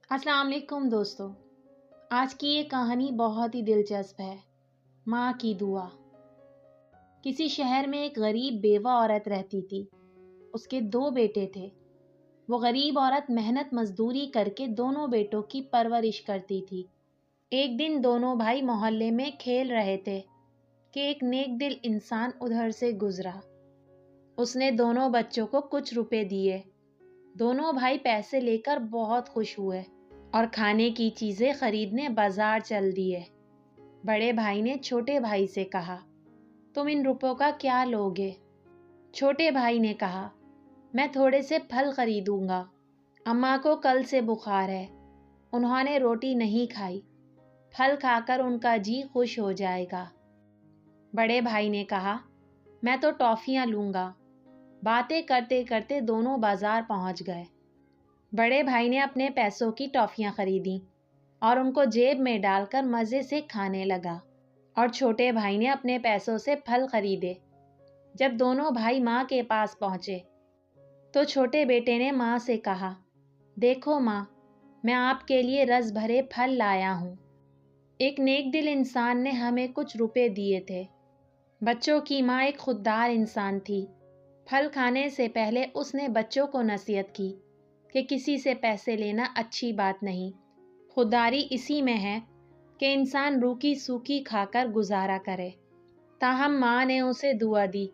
السلام علیکم دوستو، آج کی یہ کہانی بہت ہی دلچسپ ہے۔ ماں کی دعا۔ کسی شہر میں ایک غریب بیوہ عورت رہتی تھی۔ اس کے 2 بیٹے تھے۔ وہ غریب عورت محنت مزدوری کر کے دونوں بیٹوں کی پرورش کرتی تھی۔ ایک دن دونوں بھائی محلے میں کھیل رہے تھے کہ ایک نیک دل انسان ادھر سے گزرا۔ اس نے دونوں بچوں کو کچھ روپے دیے۔ دونوں بھائی پیسے لے کر بہت خوش ہوئے اور کھانے کی چیزیں خریدنے بازار چل دیے۔ بڑے بھائی نے چھوٹے بھائی سے کہا، تم ان روپوں کا کیا لوگے؟ چھوٹے بھائی نے کہا، میں تھوڑے سے پھل خریدوں گا۔ اماں کو کل سے بخار ہے، انہوں نے روٹی نہیں کھائی، پھل کھا کر ان کا جی خوش ہو جائے گا۔ بڑے بھائی نے کہا، میں تو ٹافیاں لوں گا۔ باتیں کرتے کرتے دونوں بازار پہنچ گئے۔ بڑے بھائی نے اپنے پیسوں کی ٹافیاں خریدیں اور ان کو جیب میں ڈال کر مزے سے کھانے لگا، اور چھوٹے بھائی نے اپنے پیسوں سے پھل خریدے۔ جب دونوں بھائی ماں کے پاس پہنچے تو چھوٹے بیٹے نے ماں سے کہا، دیکھو ماں، میں آپ کے لیے رس بھرے پھل لایا ہوں۔ ایک نیک دل انسان نے ہمیں کچھ روپے دیے تھے۔ بچوں کی ماں ایک خوددار انسان تھی۔ پھل کھانے سے پہلے اس نے بچوں کو نصیحت کی کہ کسی سے پیسے لینا اچھی بات نہیں۔ خودداری اسی میں ہے کہ انسان روکھی سوکھی کھا کر گزارا کرے۔ تاہم ماں نے اسے دعا دی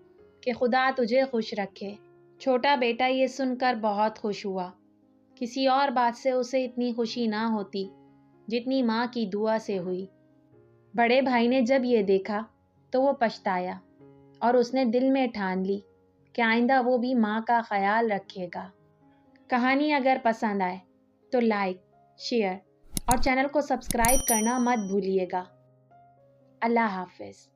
کہ خدا تجھے خوش رکھے۔ چھوٹا بیٹا یہ سن کر بہت خوش ہوا۔ کسی اور بات سے اسے اتنی خوشی نہ ہوتی جتنی ماں کی دعا سے ہوئی۔ بڑے بھائی نے جب یہ دیکھا تو وہ پچھتایا اور اس نے دل میں ٹھان لی کہ آئندہ وہ بھی ماں کا خیال رکھے گا۔ کہانی اگر پسند آئے تو لائک، شیئر اور چینل کو سبسکرائب کرنا مت بھولیے گا۔ اللہ حافظ۔